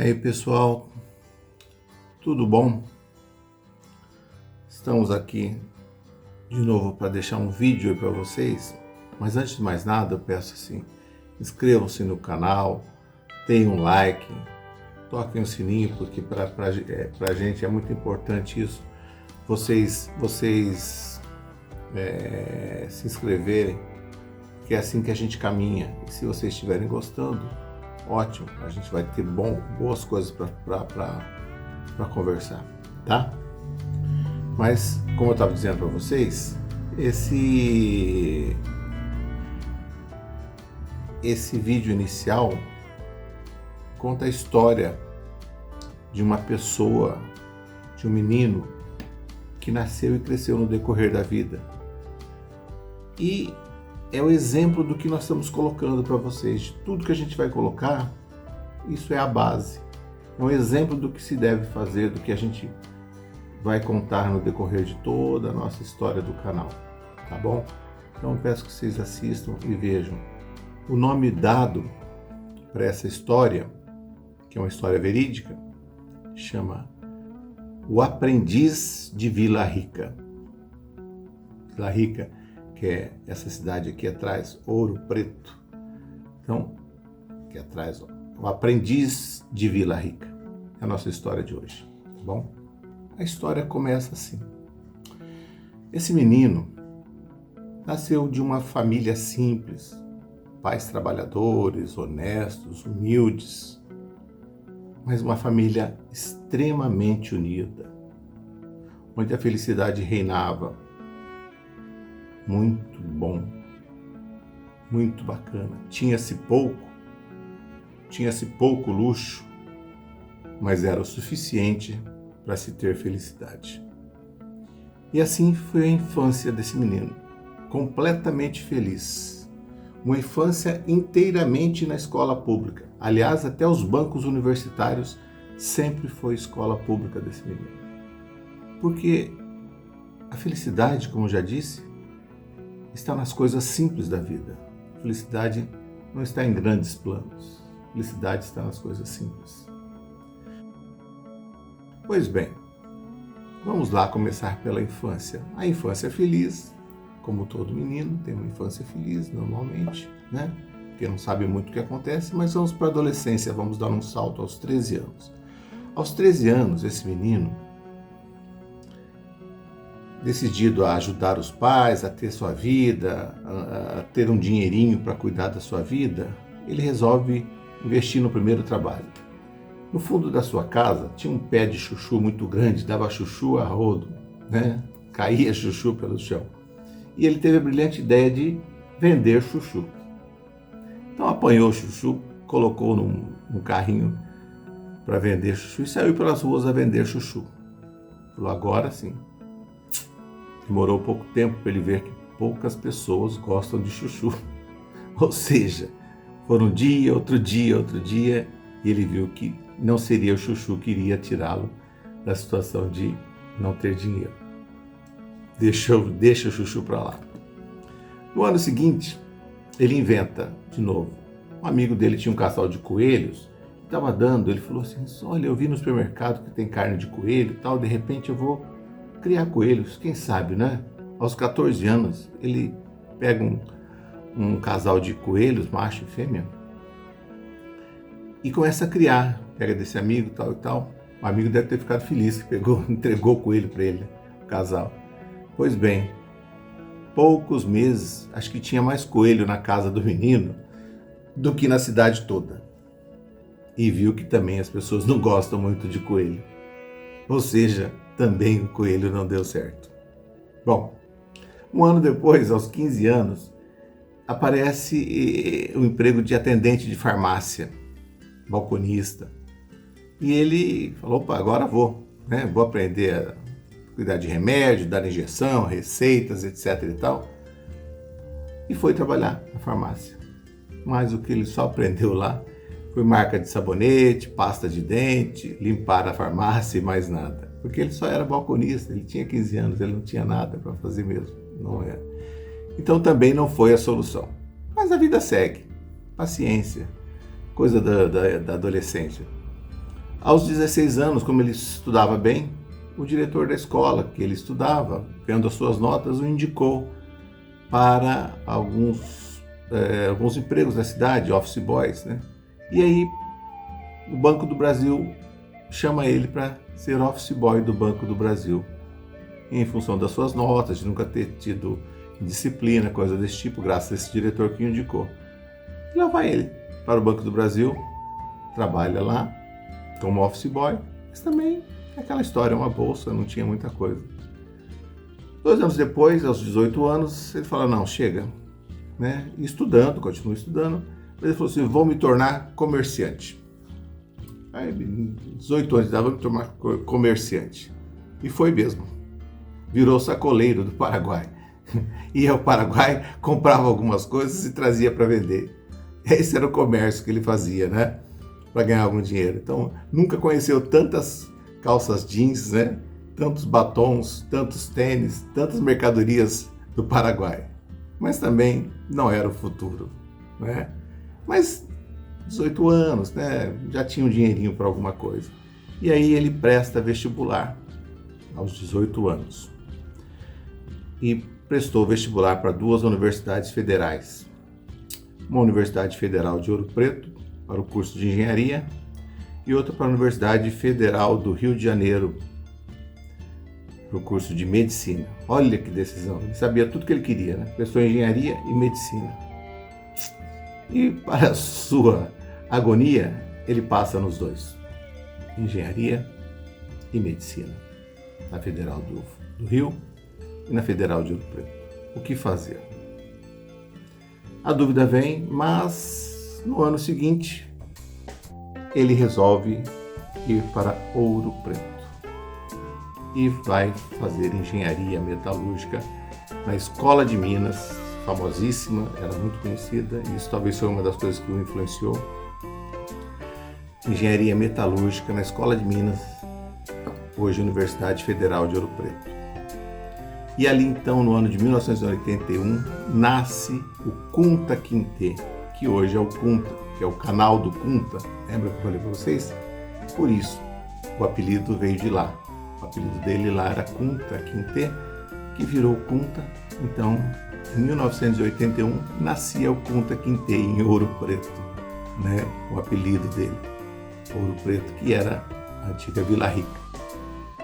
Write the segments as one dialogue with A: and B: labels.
A: Aí pessoal, tudo bom? Estamos aqui de novo para deixar um vídeo aí para vocês, mas antes de mais nada eu peço assim, inscrevam-se no canal, deem um like, toquem o sininho, porque para a gente é muito importante isso, vocês se inscreverem, que é assim que a gente caminha. E se vocês estiverem gostando, ótimo, a gente vai ter boas coisas para conversar, tá? Mas, como eu estava dizendo para vocês, esse vídeo inicial conta a história de uma pessoa, de um menino que nasceu e cresceu no decorrer da vida. E é o exemplo do que nós estamos colocando para vocês. De tudo que a gente vai colocar, isso é a base. É um exemplo do que se deve fazer, do que a gente vai contar no decorrer de toda a nossa história do canal, tá bom? Então eu peço que vocês assistam e vejam. O nome dado para essa história, que é uma história verídica, chama O Aprendiz de Vila Rica. Vila Rica, que é essa cidade aqui atrás, Ouro Preto. Então, aqui atrás, ó, O Aprendiz de Vila Rica. É a nossa história de hoje, tá bom? A história começa assim. Esse menino nasceu de uma família simples, pais trabalhadores, honestos, humildes, mas uma família extremamente unida, onde a felicidade reinava. Muito bom, muito bacana. Tinha-se pouco luxo, mas era o suficiente para se ter felicidade. E assim foi a infância desse menino, completamente feliz. Uma infância inteiramente na escola pública. Aliás, até os bancos universitários sempre foi escola pública desse menino. Porque a felicidade, como eu já disse, está nas coisas simples da vida. A felicidade não está em grandes planos. A felicidade está nas coisas simples. Pois bem, vamos lá começar pela infância. A infância feliz, como todo menino, tem uma infância feliz normalmente, né? Porque não sabe muito o que acontece, mas vamos para a adolescência, vamos dar um salto aos 13 anos. Aos 13 anos, esse menino, decidido a ajudar os pais, a ter sua vida, a ter um dinheirinho para cuidar da sua vida, ele resolve investir no primeiro trabalho. No fundo da sua casa tinha um pé de chuchu muito grande, dava chuchu a rodo, né? Caía chuchu pelo chão. E ele teve a brilhante ideia de vender chuchu. Então apanhou o chuchu, colocou num carrinho para vender chuchu e saiu pelas ruas a vender chuchu. Falou, agora sim. Demorou pouco tempo para ele ver que poucas pessoas gostam de chuchu. Ou seja, foram um dia, outro dia, e ele viu que não seria o chuchu que iria tirá-lo da situação de não ter dinheiro. Deixa o chuchu para lá. No ano seguinte, ele inventa de novo. Um amigo dele tinha um casal de coelhos, estava dando, ele falou assim, olha, eu vi no supermercado que tem carne de coelho e tal, de repente eu vou criar coelhos, quem sabe, né? Aos 14 anos, ele pega um casal de coelhos, macho e fêmea, e começa a criar. Pega desse amigo, tal e tal. O amigo deve ter ficado feliz que entregou o coelho para ele, o casal. Pois bem, poucos meses, acho que tinha mais coelho na casa do menino do que na cidade toda. E viu que também as pessoas não gostam muito de coelho. Ou seja, também o coelho não deu certo. Bom, um ano depois, aos 15 anos, aparece o emprego de atendente de farmácia, balconista. E ele falou, opa, agora vou aprender a cuidar de remédio, dar injeção, receitas, etc e tal. E foi trabalhar na farmácia. Mas o que ele só aprendeu lá foi marca de sabonete, pasta de dente, limpar a farmácia e mais nada. Porque ele só era balconista, ele tinha 15 anos, ele não tinha nada para fazer mesmo, não era. Então também não foi a solução. Mas a vida segue, paciência, coisa da adolescência. Aos 16 anos, como ele estudava bem, o diretor da escola que ele estudava, vendo as suas notas, o indicou para alguns empregos da cidade, office boys, né? E aí o Banco do Brasil chama ele para ser office boy do Banco do Brasil, em função das suas notas, de nunca ter tido disciplina, coisa desse tipo, graças a esse diretor que o indicou. E lá vai ele para o Banco do Brasil, trabalha lá como office boy, mas também é aquela história, uma bolsa, não tinha muita coisa. 2 anos depois, aos 18 anos, ele fala, não, chega, né? E estudando, continua estudando, mas ele falou assim, vou me tornar comerciante. Aí, 18 anos de idade, vou me tornar comerciante. E foi mesmo. Virou sacoleiro do Paraguai. Ia ao Paraguai, comprava algumas coisas e trazia para vender. Esse era o comércio que ele fazia, né? Para ganhar algum dinheiro. Então, nunca conheceu tantas calças jeans, né? Tantos batons, tantos tênis, tantas mercadorias do Paraguai. Mas também não era o futuro, né? Mas 18 anos, né? Já tinha um dinheirinho para alguma coisa. E aí ele presta vestibular aos 18 anos. E prestou vestibular para 2 universidades federais. Uma Universidade Federal de Ouro Preto, para o curso de engenharia, e outra para a Universidade Federal do Rio de Janeiro, para o curso de medicina. Olha que decisão, ele sabia tudo que ele queria, né? Prestou engenharia e medicina. E para sua agonia, ele passa nos dois, engenharia e medicina, na Federal do Rio e na Federal de Ouro Preto. O que fazer? A dúvida vem, mas no ano seguinte ele resolve ir para Ouro Preto e vai fazer engenharia metalúrgica na Escola de Minas, famosíssima, era muito conhecida, e isso talvez foi uma das coisas que o influenciou. Engenharia metalúrgica na Escola de Minas, hoje Universidade Federal de Ouro Preto. E ali então, no ano de 1981, nasce o Kunta Kinte, que hoje é o Kunta, que é o canal do Kunta. Lembra que eu falei para vocês? Por isso, o apelido veio de lá. O apelido dele lá era Kunta Kinte, que virou Kunta. Então, em 1981, nascia o Kunta Kinte em Ouro Preto, né? O apelido dele, Ouro Preto, que era a antiga Vila Rica.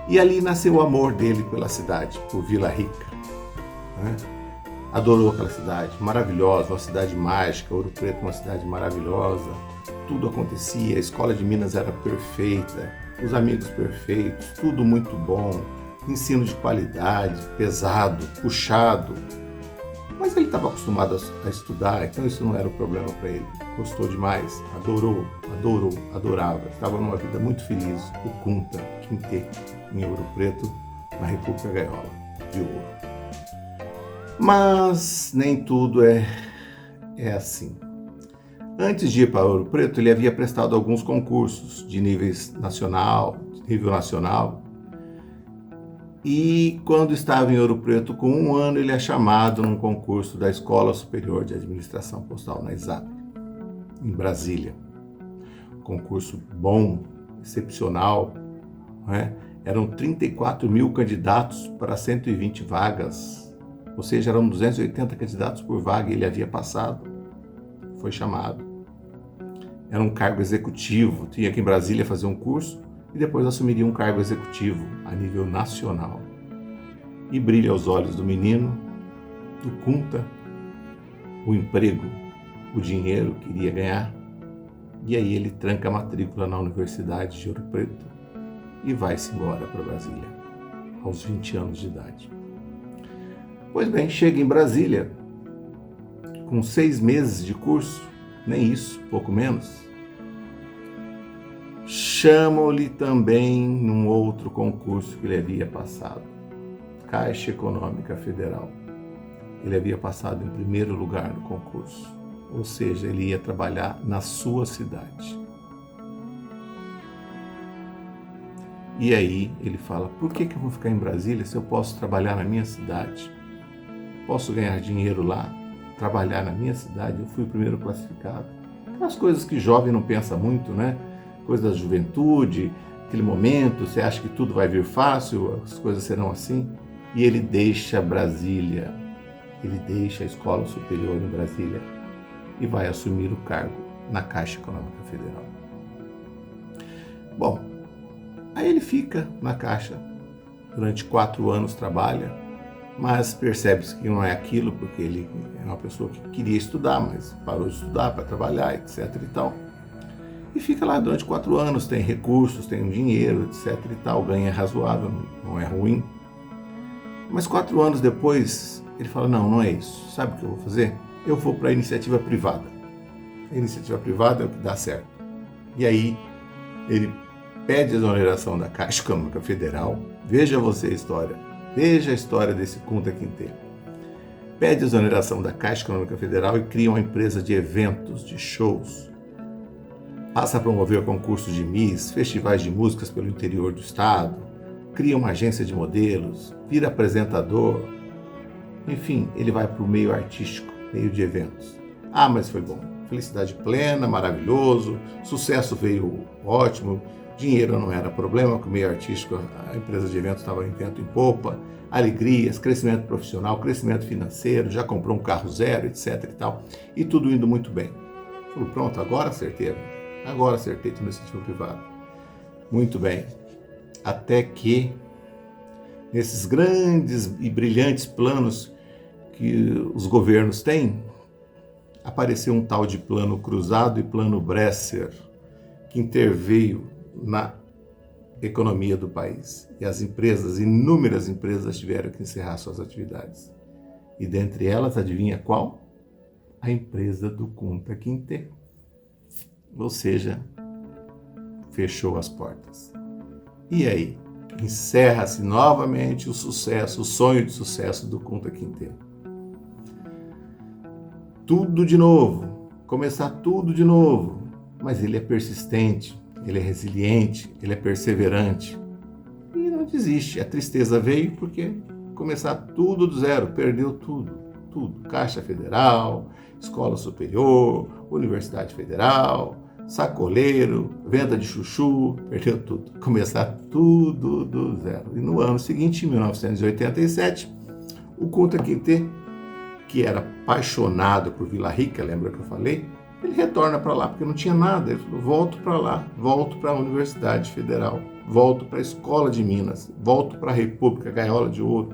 A: E ali nasceu o amor dele pela cidade, por Vila Rica, né? Adorou aquela cidade, maravilhosa, uma cidade mágica, Ouro Preto, uma cidade maravilhosa, tudo acontecia, a Escola de Minas era perfeita, os amigos perfeitos, tudo muito bom, ensino de qualidade, pesado, puxado, mas ele estava acostumado a estudar, então isso não era um problema para ele, gostou demais, adorava, estava numa vida muito feliz, o Kunta Kinte, em Ouro Preto, na República Gaiola de Ouro. Mas nem tudo é assim. Antes de ir para Ouro Preto, ele havia prestado alguns concursos de nível nacional, e quando estava em Ouro Preto, com 1 ano, ele é chamado num concurso da Escola Superior de Administração Postal, na ESAP, em Brasília. Concurso bom, excepcional, né? Eram 34 mil candidatos para 120 vagas, ou seja, eram 280 candidatos por vaga, e ele havia passado, foi chamado. Era um cargo executivo, tinha aqui em Brasília fazer um curso e depois assumiria um cargo executivo a nível nacional. E brilha aos olhos do menino, do Kunta, o emprego, o dinheiro que iria ganhar. E aí ele tranca a matrícula na Universidade de Ouro Preto e vai-se embora para Brasília, aos 20 anos de idade. Pois bem, chega em Brasília, com 6 meses de curso, nem isso, pouco menos. Chamam-lhe também num outro concurso que ele havia passado, Caixa Econômica Federal. Ele havia passado em primeiro lugar no concurso, ou seja, ele ia trabalhar na sua cidade. E aí ele fala, por que eu vou ficar em Brasília se eu posso trabalhar na minha cidade? Posso ganhar dinheiro lá, trabalhar na minha cidade, eu fui o primeiro classificado. Aquelas coisas que jovem não pensa muito, né? coisa da juventude, aquele momento, você acha que tudo vai vir fácil, as coisas serão assim, e ele deixa Brasília, ele deixa a Escola Superior em Brasília e vai assumir o cargo na Caixa Econômica Federal. Bom, aí ele fica na Caixa, durante 4 anos trabalha, mas percebe-se que não é aquilo, porque ele é uma pessoa que queria estudar, mas parou de estudar para trabalhar, etc. e tal. E fica lá durante 4 anos, tem recursos, tem um dinheiro, etc. e tal, ganha razoável, não é ruim. Mas 4 anos depois, ele fala, não é isso. Sabe o que eu vou fazer? Eu vou para a iniciativa privada. A iniciativa privada é o que dá certo. E aí, ele pede a exoneração da Caixa Econômica Federal. Veja você a história. Veja a história desse Kunta Kinte. Pede a exoneração da Caixa Econômica Federal e cria uma empresa de eventos, de shows. Passa a promover concursos de Miss, festivais de músicas pelo interior do estado, cria uma agência de modelos, vira apresentador. Enfim, ele vai para o meio artístico, meio de eventos. Ah, mas foi bom. Felicidade plena, maravilhoso, sucesso veio ótimo, dinheiro não era problema, porque o meio artístico, a empresa de eventos estava em vento em popa, alegrias, crescimento profissional, crescimento financeiro, já comprou um carro zero, etc e tal, e tudo indo muito bem. Falou, pronto, agora acertei no iniciativa privada. Muito bem. Até que, nesses grandes e brilhantes planos que os governos têm, apareceu um tal de plano cruzado e plano Bresser, que interveio na economia do país. E as empresas, inúmeras empresas, tiveram que encerrar suas atividades. E dentre elas, adivinha qual? A empresa do Kunta Kinte. Ou seja, fechou as portas. E aí? Encerra-se novamente o sucesso, o sonho de sucesso do Kunta Kinte. Tudo de novo, começar tudo de novo. Mas ele é persistente, ele é resiliente, ele é perseverante. E não desiste. A tristeza veio porque começar tudo do zero, perdeu tudo. Caixa Federal, Escola Superior, Universidade Federal, sacoleiro, venda de chuchu, perdeu tudo. Começar tudo do zero. E no ano seguinte, em 1987, o Kunta Kinte, que era apaixonado por Vila Rica, lembra que eu falei? Ele retorna para lá porque não tinha nada. Ele falou, volto para lá, volto para a Universidade Federal, volto para a Escola de Minas, volto para a República, Gaiola de Ouro.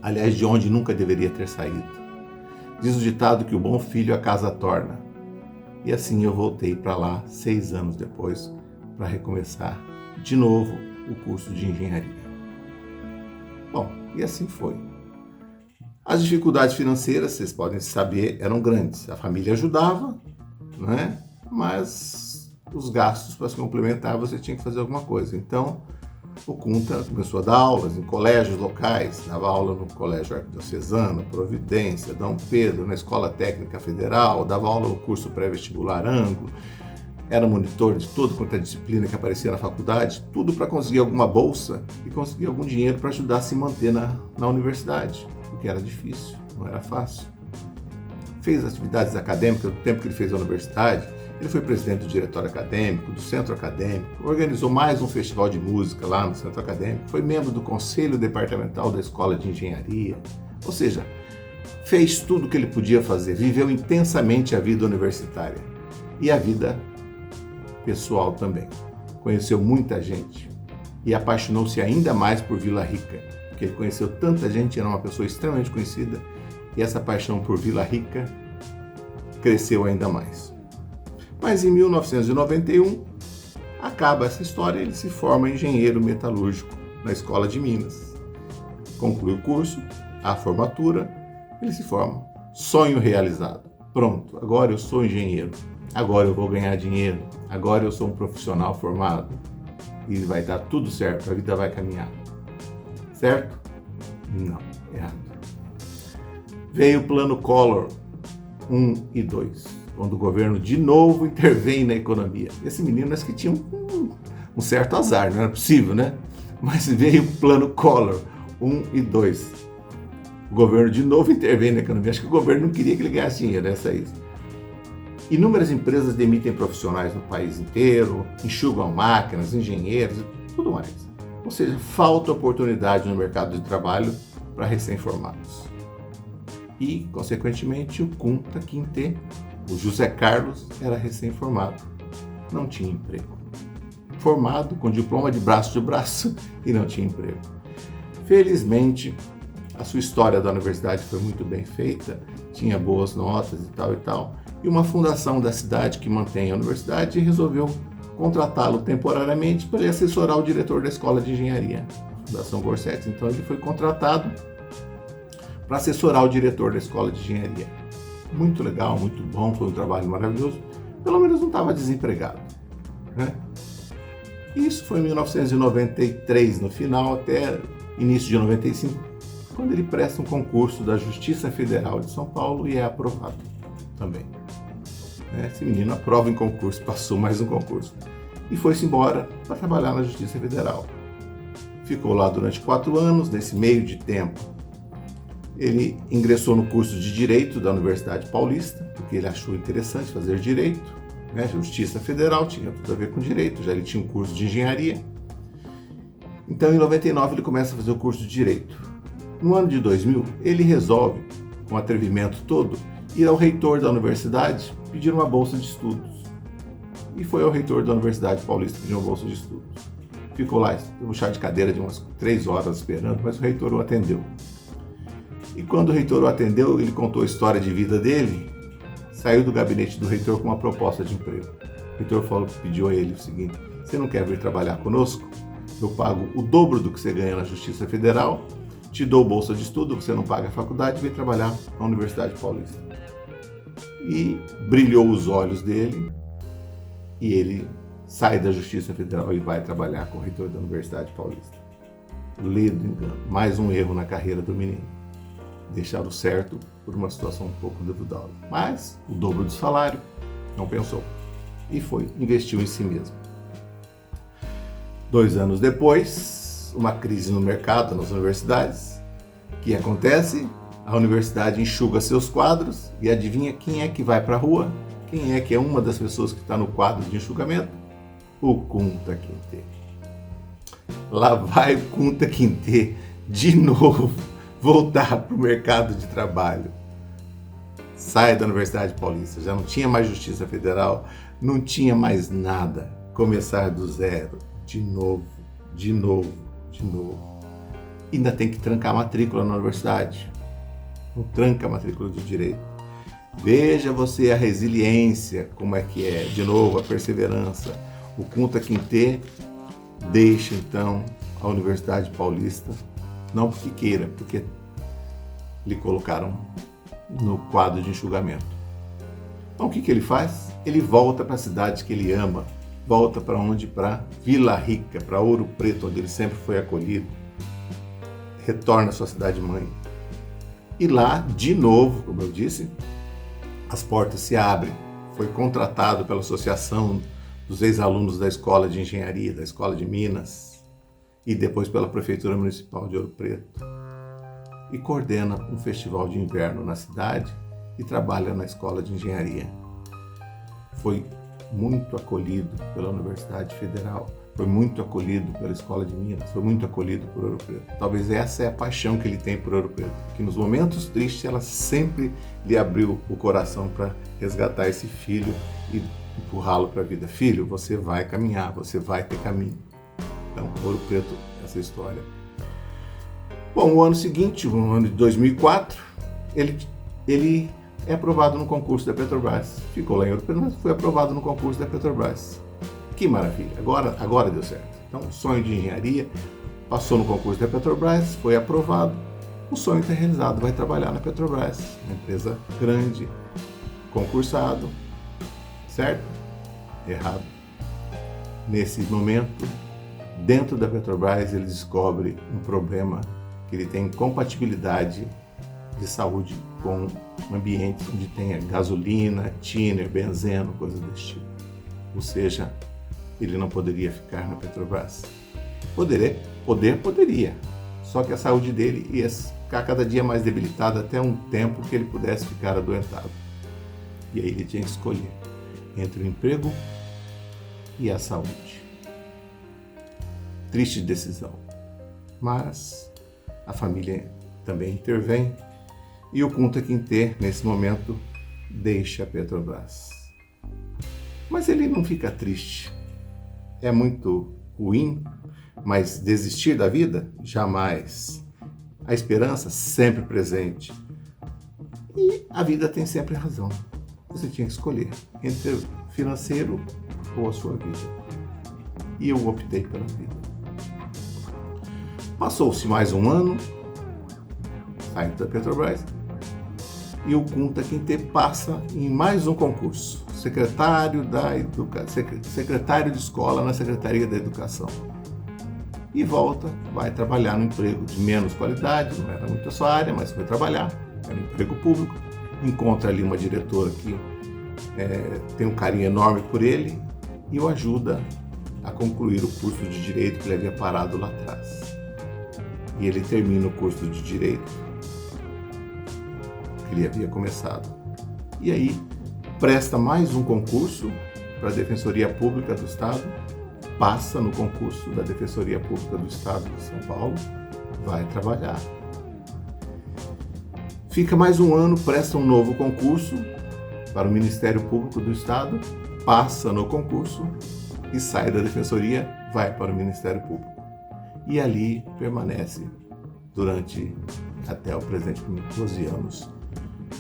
A: Aliás, de onde nunca deveria ter saído. Diz o ditado que o bom filho a casa torna. E assim eu voltei para lá 6 anos depois para recomeçar de novo o curso de engenharia. Bom, e assim foi. As dificuldades financeiras, vocês podem saber, eram grandes. A família ajudava, né? Mas os gastos para se complementar você tinha que fazer alguma coisa. Então, o Kunta começou a dar aulas em colégios locais, dava aula no Colégio Arquidiocesano, Providência, Dom Pedro, na Escola Técnica Federal, dava aula no curso pré-vestibular Ângulo, era monitor de tudo quanto é disciplina que aparecia na faculdade, tudo para conseguir alguma bolsa e conseguir algum dinheiro para ajudar a se manter na universidade, porque era difícil, não era fácil. Fez atividades acadêmicas no tempo que ele fez a universidade. Ele foi presidente do diretório acadêmico, do centro acadêmico, organizou mais um festival de música lá no centro acadêmico, foi membro do conselho departamental da escola de engenharia, ou seja, fez tudo o que ele podia fazer, viveu intensamente a vida universitária e a vida pessoal também. Conheceu muita gente e apaixonou-se ainda mais por Vila Rica, porque ele conheceu tanta gente, era uma pessoa extremamente conhecida, e essa paixão por Vila Rica cresceu ainda mais. Mas em 1991, acaba essa história, ele se forma engenheiro metalúrgico na Escola de Minas. Conclui o curso, a formatura, ele se forma. Sonho realizado. Pronto, agora eu sou engenheiro, agora eu vou ganhar dinheiro, agora eu sou um profissional formado e vai dar tudo certo, a vida vai caminhar. Certo? Não, errado. Veio o plano Collor 1 e 2. Quando o governo de novo intervém na economia. Esse menino acho que tinha um certo azar, não era possível, né? Mas veio o plano Collor 1 e 2. O governo de novo intervém na economia. Acho que o governo não queria que ele ganhasse dinheiro, essa é isso. Inúmeras empresas demitem profissionais no país inteiro, enxugam máquinas, engenheiros e tudo mais. Ou seja, falta oportunidade no mercado de trabalho para recém-formados. E, consequentemente, o Kunta Kinte, o José Carlos, era recém-formado, não tinha emprego. Formado, com diploma de braço e não tinha emprego. Felizmente, a sua história da universidade foi muito bem feita, tinha boas notas e tal, e uma fundação da cidade que mantém a universidade resolveu contratá-lo temporariamente para ele assessorar o diretor da escola de engenharia, a Fundação Gorsetti. Então ele foi contratado para assessorar o diretor da escola de engenharia. Muito legal, muito bom, foi um trabalho maravilhoso. Pelo menos não estava desempregado, né? Isso foi em 1993, no final, até início de 95, quando ele presta um concurso da Justiça Federal de São Paulo e é aprovado também. Esse menino aprova em concurso, passou mais um concurso e foi-se embora para trabalhar na Justiça Federal. Ficou lá durante 4 anos. Nesse meio de tempo, ele ingressou no curso de Direito da Universidade Paulista, porque ele achou interessante fazer Direito, né? Justiça Federal tinha tudo a ver com Direito, já ele tinha um curso de Engenharia. Então, em 99, ele começa a fazer o curso de Direito. No ano de 2000, ele resolve, com atrevimento todo, ir ao reitor da universidade pedir uma bolsa de estudos. E foi ao reitor da Universidade Paulista pedir uma bolsa de estudos. Ficou lá, um chá de cadeira de umas 3 horas esperando, mas o reitor o atendeu. E quando o reitor o atendeu, ele contou a história de vida dele, saiu do gabinete do reitor com uma proposta de emprego. O reitor pediu a ele o seguinte: você não quer vir trabalhar conosco? Eu pago o dobro do que você ganha na Justiça Federal, te dou bolsa de estudo, você não paga a faculdade e vem trabalhar na Universidade Paulista. E brilhou os olhos dele e ele sai da Justiça Federal e vai trabalhar com o reitor da Universidade Paulista. Ledo engano, mais um erro na carreira do menino. Deixaram certo por uma situação um pouco duvidosa. Mas o dobro do salário, não pensou. E foi, investiu em si mesmo. 2 anos depois, uma crise no mercado, nas universidades. O que acontece? A universidade enxuga seus quadros e adivinha quem é que vai para a rua? Quem é que é uma das pessoas que está no quadro de enxugamento? O Kunta Kinte. Lá vai o Kunta Kinte de novo voltar para o mercado de trabalho. Sai da Universidade Paulista, já não tinha mais Justiça Federal, não tinha mais nada. Começar do zero, de novo. Ainda tem que trancar a matrícula na universidade. Não tranca a matrícula de Direito. Veja você a resiliência, como é que é, de novo, a perseverança. O Kunta Kinte deixa, então, a Universidade Paulista, não porque queira, porque lhe colocaram no quadro de enxugamento. Então, o que ele faz? Ele volta para a cidade que ele ama, volta para onde? Para Vila Rica, para Ouro Preto, onde ele sempre foi acolhido. Retorna à sua cidade-mãe. E lá, de novo, como eu disse, as portas se abrem. Foi contratado pela Associação dos Ex-Alunos da Escola de Engenharia, da Escola de Minas, e depois pela Prefeitura Municipal de Ouro Preto. E coordena um festival de inverno na cidade e trabalha na Escola de Engenharia. Foi muito acolhido pela Universidade Federal, foi muito acolhido pela Escola de Minas, foi muito acolhido por Ouro Preto. Talvez essa é a paixão que ele tem por Ouro Preto, que nos momentos tristes ela sempre lhe abriu o coração para resgatar esse filho e empurrá-lo para a vida. Filho, você vai caminhar, você vai ter caminho. Então, Ouro Preto, essa história. Bom, o ano seguinte, o ano de 2004, ele é aprovado no concurso da Petrobras. Ficou lá em Ouro Preto, mas foi aprovado no concurso da Petrobras. Que maravilha, agora deu certo. Então, o sonho de engenharia passou no concurso da Petrobras, foi aprovado. O sonho está realizado, vai trabalhar na Petrobras, uma empresa grande, concursado, certo? Errado. Nesse momento, dentro da Petrobras, ele descobre um problema que ele tem compatibilidade de saúde com ambientes onde tenha gasolina, tiner, benzeno, coisas desse tipo. Ou seja, ele não poderia ficar na Petrobras. Poderia. Só que a saúde dele ia ficar cada dia mais debilitada até um tempo que ele pudesse ficar adoentado. E aí ele tinha que escolher entre o emprego e a saúde. Triste decisão. Mas a família também intervém e o Kunta Kinte, nesse momento, deixa a Petrobras. Mas ele não fica triste. É muito ruim, mas desistir da vida? Jamais. A esperança sempre presente. E a vida tem sempre razão. Você tinha que escolher entre o financeiro ou a sua vida. E eu optei pela vida. Passou-se mais um ano, saindo da Petrobras, e o Kunta Kinte passa em mais um concurso. Secretário de escola na Secretaria da Educação. E volta, vai trabalhar no emprego de menos qualidade, não era muito a sua área, mas foi trabalhar, era um emprego público. Encontra ali uma diretora que tem um carinho enorme por ele e o ajuda a concluir o curso de Direito que ele havia parado lá atrás. E ele termina o curso de Direito que ele havia começado. E aí presta mais um concurso para a Defensoria Pública do Estado, passa no concurso da Defensoria Pública do Estado de São Paulo, vai trabalhar. Fica mais um ano, presta um novo concurso para o Ministério Público do Estado, passa no concurso e sai da Defensoria, vai para o Ministério Público. E ali permanece durante até o presente, 12 anos,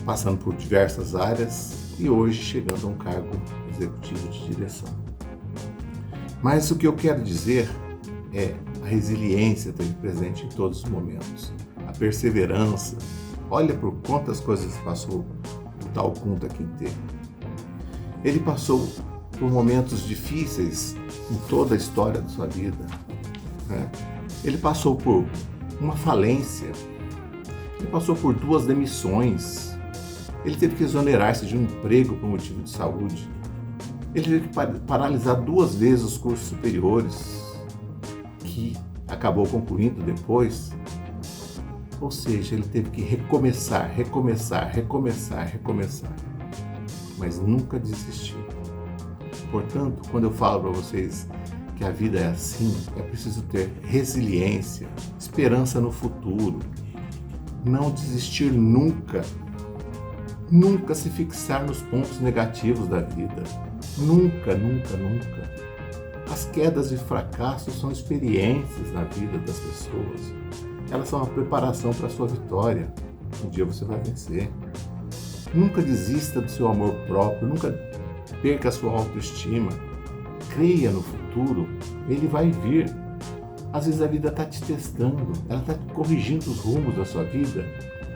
A: passando por diversas áreas e hoje chegando a um cargo executivo de direção. Mas o que eu quero dizer é a resiliência teve presente em todos os momentos, a perseverança. Olha por quantas coisas passou o tal Kunta Kinte. Ele passou por momentos difíceis em toda a história da sua vida, né? Ele passou por uma falência, ele passou por 2 demissões, ele teve que exonerar-se de um emprego por motivo de saúde, ele teve que paralisar 2 vezes os cursos superiores, que acabou concluindo depois. Ou seja, ele teve que recomeçar, mas nunca desistiu. Portanto, quando eu falo para vocês que a vida é assim, é preciso ter resiliência, esperança no futuro, não desistir nunca, nunca se fixar nos pontos negativos da vida, nunca. As quedas e fracassos são experiências na vida das pessoas. Elas são uma preparação para a sua vitória. Um dia você vai vencer. Nunca desista do seu amor próprio, nunca perca a sua autoestima. Creia no futuro, ele vai vir. Às vezes a vida está te testando, ela está corrigindo os rumos da sua vida.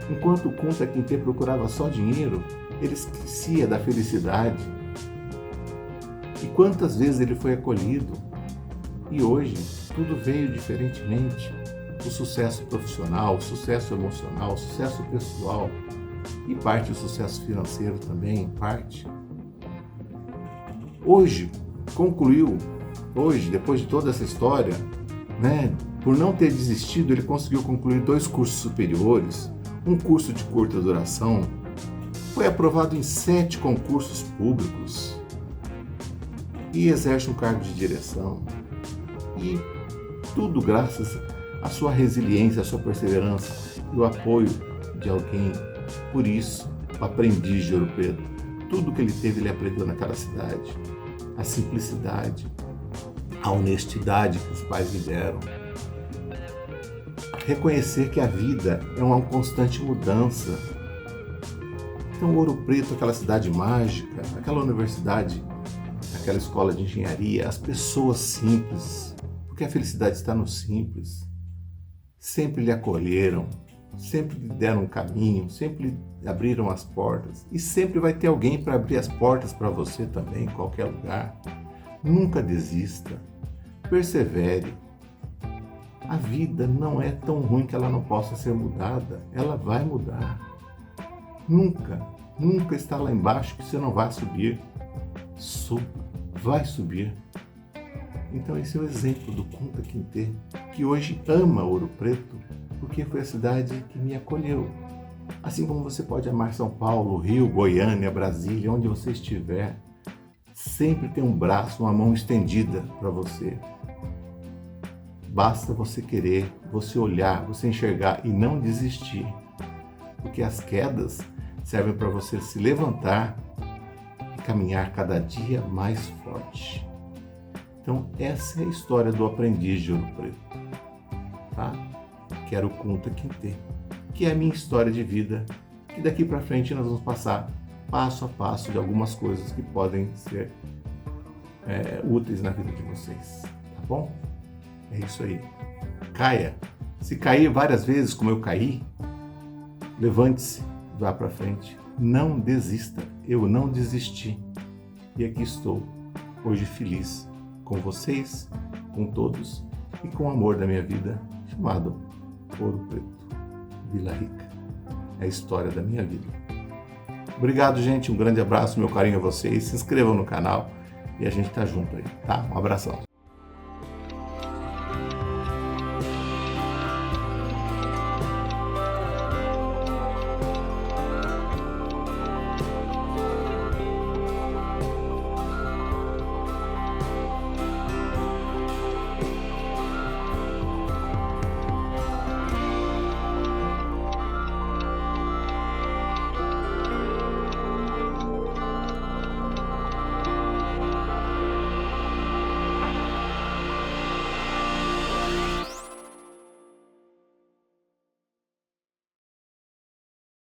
A: Enquanto o Kunta Kinte procurava só dinheiro, ele esquecia da felicidade. E quantas vezes ele foi acolhido? E hoje tudo veio diferentemente. O sucesso profissional, o sucesso emocional, o sucesso pessoal e parte do sucesso financeiro também, em parte. Hoje, depois de toda essa história, né, por não ter desistido, ele conseguiu concluir 2 cursos superiores, um curso de curta duração, foi aprovado em 7 concursos públicos e exerce um cargo de direção. E tudo graças à sua resiliência, à sua perseverança e o apoio de alguém. Por isso, o aprendiz de Ouro Preto, tudo que ele teve, ele aprendeu naquela cidade. A simplicidade, a honestidade que os pais lhe deram. Reconhecer que a vida é uma constante mudança. Então, Ouro Preto, aquela cidade mágica, aquela universidade, aquela escola de engenharia, as pessoas simples, porque a felicidade está no simples, sempre lhe acolheram, sempre lhe deram um caminho, sempre lhe abriram as portas e sempre vai ter alguém para abrir as portas para você também, em qualquer lugar. Nunca desista, persevere. A vida não é tão ruim que ela não possa ser mudada, ela vai mudar. Nunca está lá embaixo que você não vai subir. Suba, vai subir. Então esse é o exemplo do Kunta Kinte, que hoje ama Ouro Preto, porque foi a cidade que me acolheu. Assim como você pode amar São Paulo, Rio, Goiânia, Brasília, onde você estiver, sempre tem um braço, uma mão estendida para você. Basta você querer, você olhar, você enxergar e não desistir. Porque as quedas servem para você se levantar e caminhar cada dia mais forte. Então, essa é a história do aprendiz de Ouro Preto, tá? Que era o Kunta Kinte, que é a minha história de vida, que daqui para frente nós vamos passar passo a passo de algumas coisas que podem ser úteis na vida de vocês, tá bom? É isso aí. Caia. Se cair várias vezes como eu caí, levante-se, vá para frente. Não desista. Eu não desisti. E aqui estou, hoje feliz com vocês, com todos e com o amor da minha vida, chamado Ouro Preto, Vila Rica. É a história da minha vida. Obrigado, gente. Um grande abraço, meu carinho a vocês. Se inscrevam no canal e a gente tá junto aí, tá? Um abração.